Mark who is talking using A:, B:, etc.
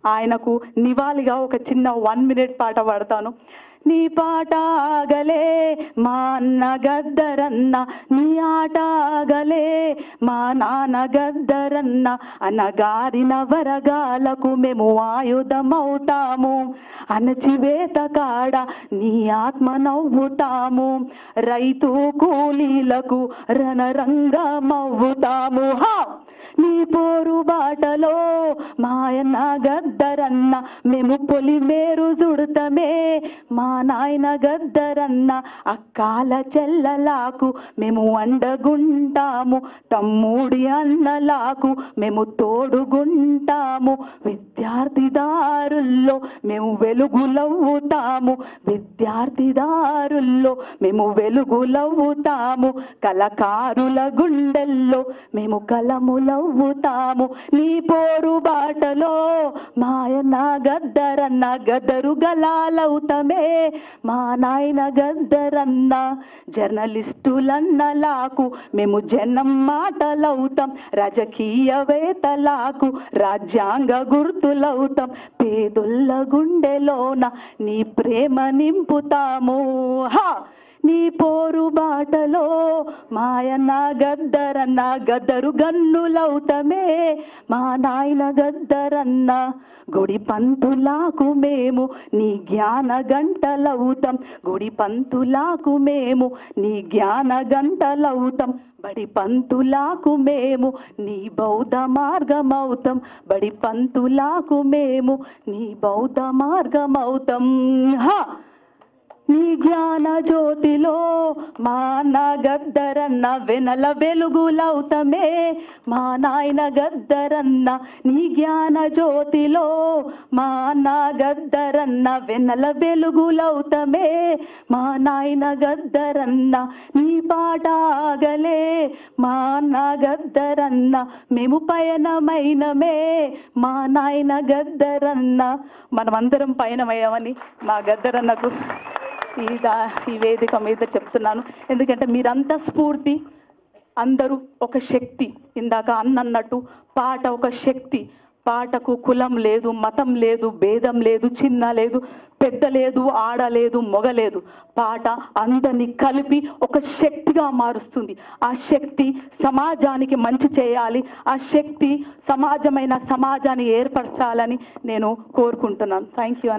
A: ఆయనకు నివాళిగా ఒక చిన్న 1 minute పాట పాడతాను. నీ పాట ఆగలే మా అన్న గద్దరన్న, నీ ఆట ఆగలే మా నాన్న గద్దరన్న, అనగారిన వరగాలకు మేము ఆయుధమవుతాము, అణచివేత కాడ నీ ఆత్మ నవ్వుతాము, రైతు కూలీలకు రణరంగమవుతాము. నీ పోరు బాటలో మాయన్న గద్దరన్న, మేము పొలిమేరు జుడతమే మా నాయన గద్దరన్న, అక్కాల చెల్లలాకు మేము అండగుంటాము, తమ్ముడి అన్నలాకు మేము తోడుగుంటాము, విద్యార్థిదారుల్లో మేము వెలుగులవుతాము, విద్యార్థిదారుల్లో మేము వెలుగులవుతాము, కళకారుల గుండెల్లో మేము కలములవుతాము. నీ పోరు బాటలో మాయన్న గద్దరన్న, గదరు గలాలవుతమే మా నాయన గద్దరన్న, జర్నలిస్టులన్నలాకు మేము జనం మాటలవుతాం, రాజకీయవేత్తలకు రాజ్యాంగ గుర్తులవుతాం, పేదొల్ల గుండెలోన నీ ప్రేమ నింపుతాము. నీ పోరు బాటలో మాయన్న గద్దరన్న, గద్దరు గన్నులవుతమే మా నాయన గద్దరన్న, గుడి పంతులకు మేము నీ జ్ఞాన గంటలవుతాం, గుడి పంతులకు మేము నీ జ్ఞాన గంటలవుతాం, బడి పంతులకు మేము నీ బౌద్ధ మార్గమవుతాం, బడి పంతులకు మేము నీ బౌద్ధ మార్గమవుతాం. నీ జ్ఞాన జ్యోతిలో మా అన్న గద్దరన్న, వెనల వెలుగులవుతమే మా నాయన గద్దరన్న, నీ జ్ఞాన జ్యోతిలో మా అన్న గద్దరన్న, వెనల వెలుగులవుతమే మా నాయన గద్దరన్న, నీ పాట ఆగలే మా అన్న గద్దరన్న, మేము పయనమైనమే మా నాయన గద్దరన్న. మనమందరం పయనమయ్యామని మా గద్దరన్నకు ఈ వేదిక మీద చెప్తున్నాను. ఎందుకంటే మీరంతా స్ఫూర్తి, అందరూ ఒక శక్తి. ఇందాక అన్నట్టు పాట ఒక శక్తి. పాటకు కులం లేదు, మతం లేదు, భేదం లేదు, చిన్న లేదు, పెద్ద లేదు, ఆడ లేదు, మొగ లేదు. పాట అందరినీ కలిపి ఒక శక్తిగా మారుస్తుంది. ఆ శక్తి సమాజానికి మంచి చేయాలి, ఆ శక్తి సమాజాన్ని ఏర్పరచాలని నేను కోరుకుంటున్నాను. Thank you.